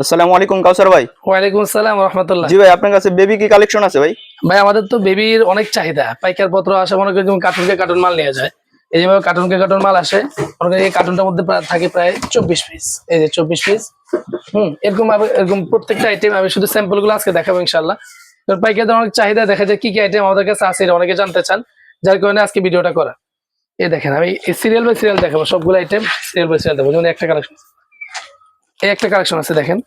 আসসালামু আলাইকুম কাউসার ভাই। ওয়ালাইকুম আসসালাম রাহমাতুল্লাহ। জি ভাই, আপনার কাছে বেবি কি কালেকশন আছে ভাই? ভাই আমাদের তো বেবির অনেক চাহিদা, পাইকার পত্র আসে, মনে করেন যেমন কার্টুনকে কার্টুন মাল নিয়ে যায়। এই যেভাবে কার্টুনকে কার্টুন মাল আসে, মনে করেন এই কার্টুনটার মধ্যে থাকে প্রায় 24 পিস। এই যে 24 পিস। এরকম প্রত্যেকটা আইটেম আমি শুধু স্যাম্পল গুলো আজকে দেখাবো ইনশাআল্লাহ। কারণ পাইকারদের অনেক চাহিদা, দেখা যায় কি কি আইটেম আমাদের কাছে আছে এটা অনেকে জানতে চান, যার কারণে আজকে ভিডিওটা করা। এই দেখেন আমি সিরিয়াল বাই সিরিয়াল দেখাবো, সবগুলো আইটেম সিরিয়াল বাই সিরিয়াল দেখাবো। যেমন একটা কালেকশন, এই একটা কালেকশন আছে দেখেন।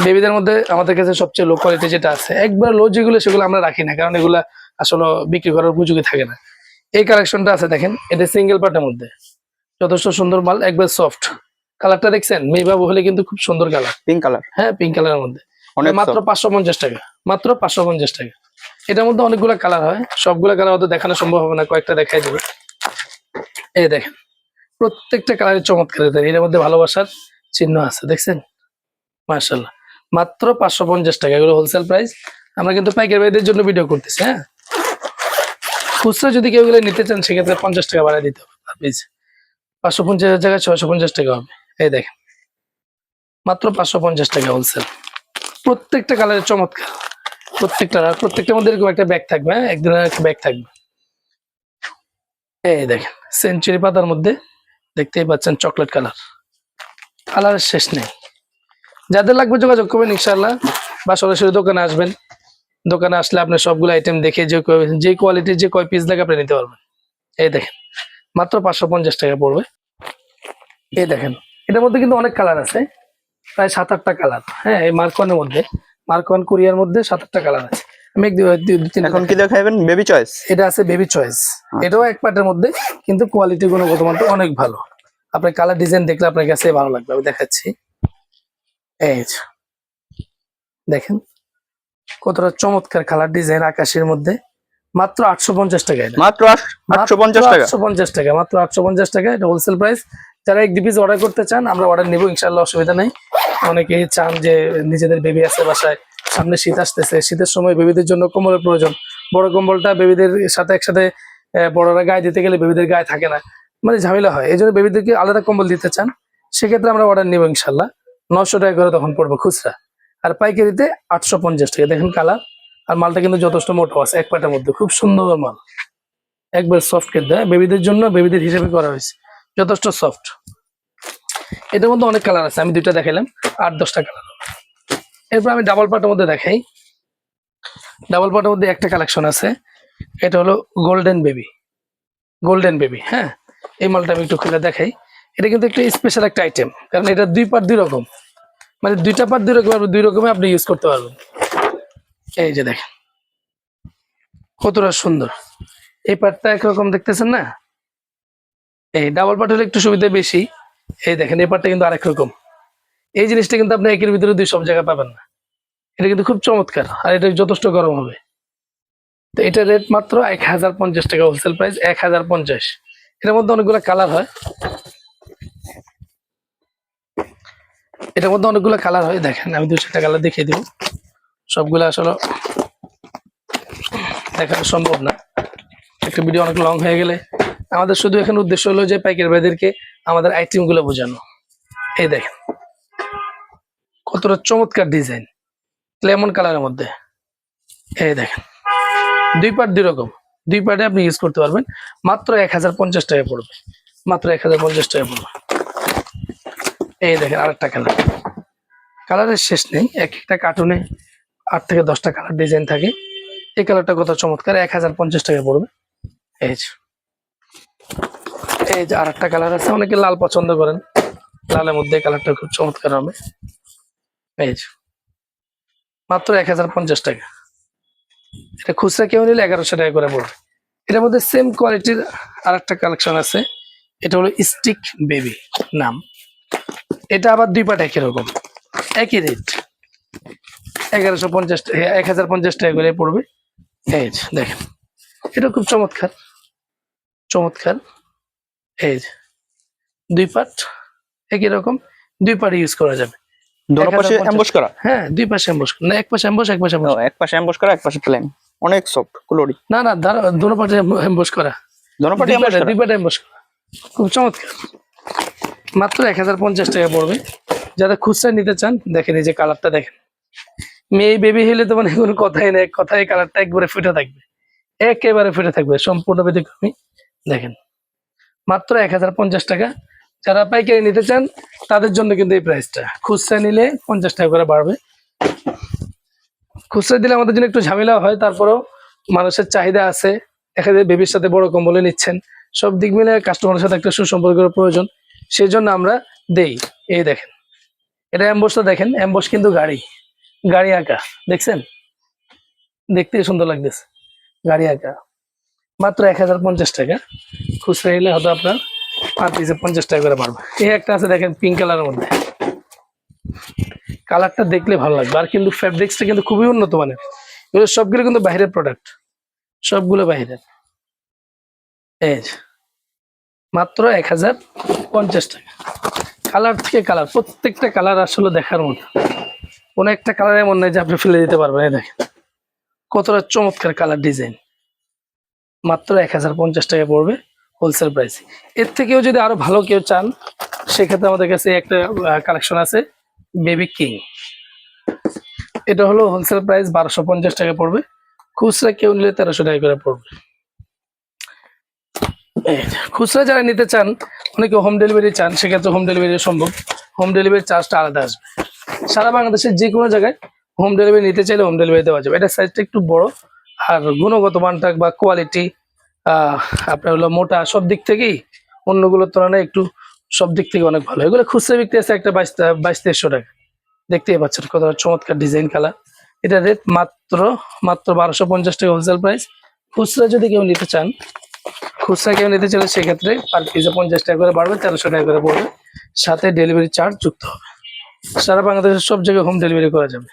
বেবিদের মধ্যে আমাদের কাছে সবচেয়ে লো কোয়ালিটি যেটা আছে, একবার লো যেগুলো সেগুলো আমরা রাখি না, কারণ এগুলা আসলে বিক্রি করার উপযোগী থাকে না। এই কালেকশনটা আছে দেখেন, এটা সিঙ্গেল পার্টের মধ্যে যথেষ্ট সুন্দর মাল, একবার সফট। কালারটা দেখছেন মেয়ে বাবু হলে কিন্তু খুব সুন্দর কালার, পিঙ্ক কালার। হ্যাঁ পিঙ্ক কালারের মধ্যে মাত্র 550 টাকা, মাত্র 550 টাকা। এটার মধ্যে অনেকগুলো কালার হয়, সবগুলো কালার হয়তো দেখানো সম্ভব হবে না, কয়েকটা দেখাই দেবে। এই দেখেন প্রত্যেকটা কালারের চমৎকার, এর মধ্যে ভালোবাসার চিহ্ন আছে দেখছেন, মাশাআল্লাহ। মাত্র 550 টাকা, এগুলো হোলসেল প্রাইস। আমরা কিন্তু পাইকারি ভাইদের জন্য ভিডিও করতেছি। হ্যাঁ, খুচরা যদি কেউ এগুলো নিতে চান সেক্ষেত্রে 50 টাকা বাড়ায় দিতে হবে প্লিজ। 550 টাকা 650 টাকা হবে। এই দেখেন মাত্র 550 টাকা হোলসেল। প্রত্যেকটা কালারের চমৎকার, প্রত্যেকটার মধ্যে এরকম একটা ব্যাগ থাকবে। হ্যাঁ, একদিনের একটা ব্যাগ থাকবে। এই দেখেন সেঞ্চুরি পাতার মধ্যে দেখতেই পাচ্ছেন চকলেট কালার, কালারের শেষ নেই। যাদের লাগবে যোগাযোগ করবেন ইনশাআল্লাহ, বা সরাসরি দোকানে আসবেন। দোকানে আসলে আপনি সবগুলো আইটেম দেখে যে কোয়ালিটির যে কয় পিস লাগে আপনি নিতে পারবেন। এই দেখেন মাত্র 550 টাকা পড়বে। এই দেখেন এটার মধ্যে কিন্তু অনেক কালার আছে, প্রায় 7-8টা কালার। হ্যাঁ, এই মার্কনের মধ্যে, মার্কন কোরিয়ার মধ্যে 7-8টা কালার আছে। আমি এখন কি দেখাবেন? Baby choice. এটা আছে বেবি চয়েস। এটাও এক পার্টের মধ্যে, কিন্তু কোয়ালিটি গুণগত মান অনেক ভালো। আপনার কালার ডিজাইন দেখলে আপনার কাছে ভালো লাগবে। আমি দেখাচ্ছি, এই যে দেখেন কতটা চমৎকার কালার ডিজাইন আকাশের মধ্যে। মাত্র 850 টাকা, মাত্র 850 টাকা, 850 টাকা, মাত্র 850 টাকা। এটা হোলসেল প্রাইস। যারা এক পিস অর্ডার করতে চান আমরা অর্ডার নিব ইনশাআল্লাহ, অসুবিধা নেই। অনেকেই চান যে নিজেদের বেবি আছে বাসায়, সামনে শীত আসতেছে, শীতের সময় বেবিদের জন্য কম্বলের প্রয়োজন। বড় কম্বলটা বেবিদের সাথে একসাথে বড়রা গায়ে দিতে গেলে বেবিদের গায়ে থাকে না, মানে ঝামেলা হয়। এই জন্য বেবিদেরকে আলাদা কম্বল দিতে চান, সেক্ষেত্রে আমরা অর্ডার নিব ইনশাআল্লাহ। 900 টাকা করে তখন পড়বো খুচরা, আর পাইকারিতে 850 টাকা। দেখেন কালার, আর মালটা কিন্তু যথেষ্ট মোটা আছে, এক পাটের মধ্যে খুব সুন্দর মাল, একবার সফট কেট দেয় বেবিদের জন্য, বেবিদের হিসেবে করা হয়েছে, যথেষ্ট সফট। এটার মধ্যে অনেক কালার আছে, আমি দুইটা দেখাইলাম, 8-10টা কালার। এরপর আমি ডাবল পাটের মধ্যে দেখাই। ডাবল পাটের মধ্যে একটা কালেকশন আছে, এটা হলো গোল্ডেন বেবি। গোল্ডেন বেবি, হ্যাঁ, এই মালটা আমি একটু খুলে দেখাই। এটা কিন্তু একটা স্পেশাল একটা আইটেম, কারণ এটা দুই পার্ট দুই রকম, মানে দুইটা পার্ট দুই রকম, দুই রকমে আপনি ইউজ করতে পারবেন। এই যে দেখেন কতটা সুন্দর, এই পার্টটা একরকম দেখতেছেন না, এই ডাবল পার্ট হলে একটু সুবিধা বেশি। এই দেখেন এই পার্টটা কিন্তু আরেক রকম। এই জিনিসটা কিন্তু আপনি একের ভিতরে দুই সব জায়গায় পাবেন না। এটা কিন্তু খুব চমৎকার, আর এটা যথেষ্ট গরম হবে। তো এটা রেট মাত্র 1050 টাকা, হোলসেল প্রাইস 1050। এটার মধ্যে অনেকগুলো কালার হয়, এটার মধ্যে অনেকগুলো কালার হয়। দেখেন আমি 2-4টা কালার দেখিয়ে দিব, সবগুলো আসলে দেখানো সম্ভব না, একটা ভিডিও অনেক লং হয়ে গেলে। আমাদের শুধু এখানে উদ্দেশ্য হলো যে পাইকারি ভাইদেরকে আমাদের আইটেম গুলো বোঝানো। এই দেখেন কতটা চমৎকার ডিজাইন, লেমন কালারের মধ্যে। এই দেখেন দুই পার্ট দুই রকম, দুই পার্টে আপনি ইউজ করতে পারবেন। মাত্র 1050 টাকা পড়বে, মাত্র 1050 টাকা পড়বে। এই দেখেন আরেকটা কালার, কালারের শেষ নেই, এক একটা কার্টুনে 8 থেকে 10টা কালার ডিজাইন থাকে। এই কালারটা কত চমৎকার, 1050 টাকা পড়বে। এই যে আরেকটা কালার আছে, অনেকে লাল পছন্দ করেন, লালের মধ্যে কালারটা খুব চমৎকার হবে। এই যে মাত্র 1050 টাকা। এটা খুচরা কেউ নিলে 1100 টাকা করে পড়বে। এটার মধ্যে সেম কোয়ালিটির আরেকটা কালেকশন আছে, এটা হলো স্টিক বেবি নাম। এটা আবার দুই পাট একই রকম, একই রেট, 1050 টাকা করে পড়বে। এই যে দেখেন এটা খুব চমৎকার, চমৎকার। এই যে দুই পাট একই রকম, দুই পাট ইউজ করা যাবে। দুটো পাশে এমবস করা। হ্যাঁ, দুই পাশে এমবস না, এক পাশে এমবস, এক পাশে এমবস। এক পাশে এমবস করা, এক পাশে প্লেন, অনেক সফট কুলোরি। না না, দুটো পাশে এমবস করা, দুটো পাশে দুই পাশে এমবস করা, খুব চমৎকার। মাত্র 1050 টাকা পড়বে। যারা খুচরা নিতে চান দেখেন এই যে কালারটা দেখেন, মেয়ে বেবি হলে তো মানে কোনো কথাই নেই, কথাই কালারটা একবারে ফুটে থাকবে, একেবারে ফুটে থাকবে, সম্পূর্ণ ব্যতিক্রমী। দেখেন মাত্র 1050 টাকা। যারা পাইকারি নিতে চান তাদের জন্য কিন্তু এই প্রাইসটা, খুচরা নিলে 50 টাকা করে বাড়বে। খুচরা দিলে আমাদের জন্য একটু ঝামেলা হয়, তারপরেও মানুষের চাহিদা আছে, দেখা যায় বেবির সাথে বড় কম্বলে নিচ্ছেন, সব দিক মিলে কাস্টমারের সাথে একটা সুসম্পর্কের প্রয়োজন, সেই জন্য আমরা দেই। এই দেখেন এটা অ্যাম্বসটা দেখেন, অ্যাম্বস কিন্তু গাড়ি গাড়ি আঁকা, দেখছেন, দেখতে সুন্দর লাগতেছে, গাড়ি আঁকা। মাত্র 1050 টাকা। খুচরা নিলে হয়তো আপনার পার পিসে 50 টাকা করে বাড়বে। এই একটা আছে দেখেন পিঙ্ক কালারের মধ্যে, কালারটা দেখলে ভালো লাগবে, আর কিন্তু ফ্যাব্রিক্সটা কিন্তু খুবই উন্নত মানের, এগুলো সবগুলো কিন্তু বাইরের প্রোডাক্ট, সবগুলো বাইরের। এই যে, মাত্র 1050 টাকা। কালার থেকে কালার, প্রত্যেকটা কালার আসলে দেখার মতো, কোনো একটা কালার এমন নয় যে আপনি ফেলে দিতে পারবেন। এই দেখেন কতটা চমৎকার কালার ডিজাইন, মাত্র 1050 টাকা পড়বে হোলসেল প্রাইস। এর থেকেও যদি আরো ভালো কেউ চান সেক্ষেত্রে আমাদের কাছে একটা কালেকশন আছে বেবি কিং, এটা হলো হোলসেল প্রাইস 1250 টাকা পড়বে, খুচরা কেউ নিলে 1300 টাকা করে পড়বে। খুচরা যারা নিতে চান, অনেকে হোম ডেলিভারি চান, সেক্ষেত্রে হোম ডেলিভারি সম্ভব, হোম ডেলিভারি চার্জটা আলাদা আসবে। সারা বাংলাদেশের যে কোনো জায়গায় হোম ডেলিভারি নিতে চাইলে হোম ডেলিভারি দেওয়া যাবে। এটা সাইজটা একটু বড়, আর গুণগত মানটা বা কোয়ালিটি আপনার হলো মোটা, সব দিক থেকেই অন্যগুলোর তুলনায় একটু সব দিক থেকে অনেক ভালো। এগুলো খুচরা বিক্রি আছে একটা 2200-2300 টাকা, দেখতেই পাচ্ছেন কত চমৎকার ডিজাইন কালার। এটা রেট মাত্র 1250 টাকা হোলসেল প্রাইস। খুচরা যদি কেউ নিতে চান, খুচরা কেউ নিতে চাইলে সেক্ষেত্রে পার পিসে 50 টাকা করে বাড়বে, 1300 টাকা করে পড়বে, সাথে ডেলিভারি চার্জ যুক্ত হবে। সারা বাংলাদেশের সব জায়গায় হোম ডেলিভারি করা যাবে,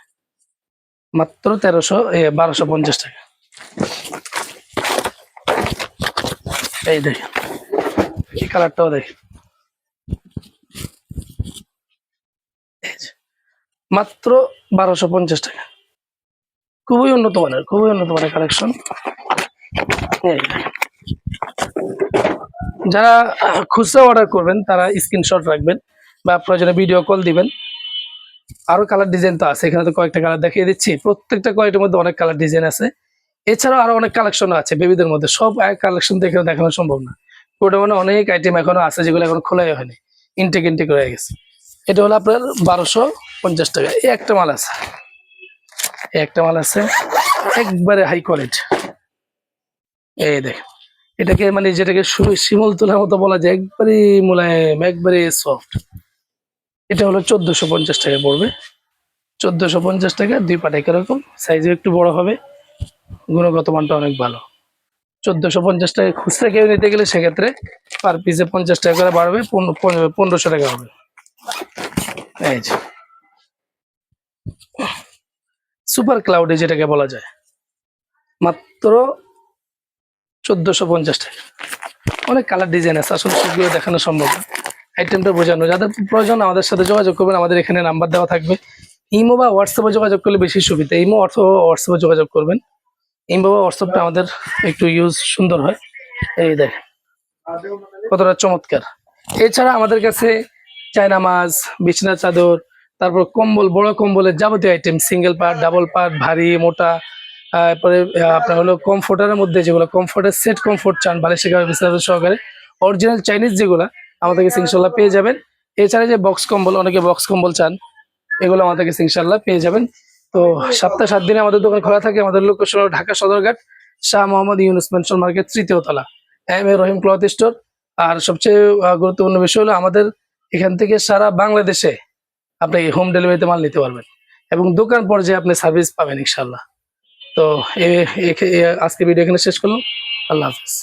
মাত্র 1250 টাকা। এই দেখেন এই কালারটাও দেখেন, মাত্র 1250 টাকা, খুবই উন্নত মানের, খুবই উন্নত মানের কালেকশন। যারা খুচরা অর্ডার করবেন তারা স্ক্রিনশট রাখবেন বা প্রয়োজনে ভিডিও কল দিবেন। আরো কালার ডিজাইন তো আছে, এখানে তো কয়েকটা কালার দেখিয়ে দিচ্ছি, প্রত্যেকটা কোয়ালিটির মধ্যে অনেক কালার ডিজাইন আছে। এছাড়াও আরো অনেক কালেকশন আছে বেবিদের মধ্যে, সব এক কালেকশন দেখে দেখানো সম্ভব না, ওটা মানে অনেক আইটেম এখনো আছে যেগুলো এখন খোলাই হয়নি, ইনটেক হয়ে গেছে। এটা হলো আপনার 1250 টাকা। এই একটা মাল আছে, এই একটা মাল আছে একবারে হাই কোয়ালিটি। এই দেখেন এটাকে মানে যেটাকে শিমুল তোলার মতো বলা যায়, একবারে মোলায়েম, একবারে সফট। এটা হলো 1450 টাকা পড়বে, 1450 টাকা, দুই পাট একরকম, সাইজও একটু বড় হবে, গুণগত মানটা অনেক ভালো। 1450 টাকা খুচরা কেউ নিতে গেলে সেক্ষেত্রে পার পিসে 50 টাকা করে বাড়বে, 1500 টাকা হবে। এই যে সুপার ক্লাউডে যেটাকে বলা যায়, মাত্র 1450 টাকা। অনেক কালার ডিজাইন আছে, আসলে সেগুলো দেখানো সম্ভব না, আইটেমটা বোঝানো। যাদের প্রয়োজন আমাদের সাথে যোগাযোগ করবেন, আমাদের এখানে নাম্বার দেওয়া থাকবে। ইমো বা হোয়াটসঅ্যাপে যোগাযোগ করলে বেশি সুবিধা, ইমো অথবা হোয়াটসঅ্যাপে যোগাযোগ করবেন, ইমো বা হোয়াটসঅ্যাপটা আমাদের একটু ইউজ সুন্দর হয়। এই দেখ কতটা চমৎকার। এছাড়া আমাদের কাছে চায়না মাছ, বিছনা চাদর, তারপর কম্বল, বড় কম্বলের যাবতীয় item, single part, double part, ভারী মোটা, তারপরে আপনার হলো কমফোর্টারের মধ্যে যেগুলো কমফোর্টের সেট কমফোর্ট চান বালিশের গায়ে বিছানা সহকারে, অরিজিনাল চাইনিজ যেগুলো আমাদের কাছে ইনশাল্লাহ পেয়ে যাবেন। এছাড়া যে বক্স কম্বল, অনেকে বক্স কম্বল চান, এগুলো আমাদের কাছে ইনশাল্লাহ পেয়ে যাবেন। তো সপ্তাহে 7 দিনে আমাদের দোকান খোলা থাকে। আমাদের লোকেশন হলো ঢাকা সদরঘাট, শাহ মোহাম্মদ ইউনুস মেনশন মার্কেট, 3য় তলা, এম.এ. রহিম ক্লথ স্টোর। আর সবচেয়ে গুরুত্বপূর্ণ বিষয় হলো আমাদের এখান থেকে সারা বাংলাদেশে আপনি হোম ডেলিভারিতে মাল নিতে পারবেন এবং দোকান পর্যায়ে আপনি সার্ভিস পাবেন ইনশাল্লাহ। তো আজকে ভিডিও এখানে শেষ করলাম, আল্লাহ হাফিজ।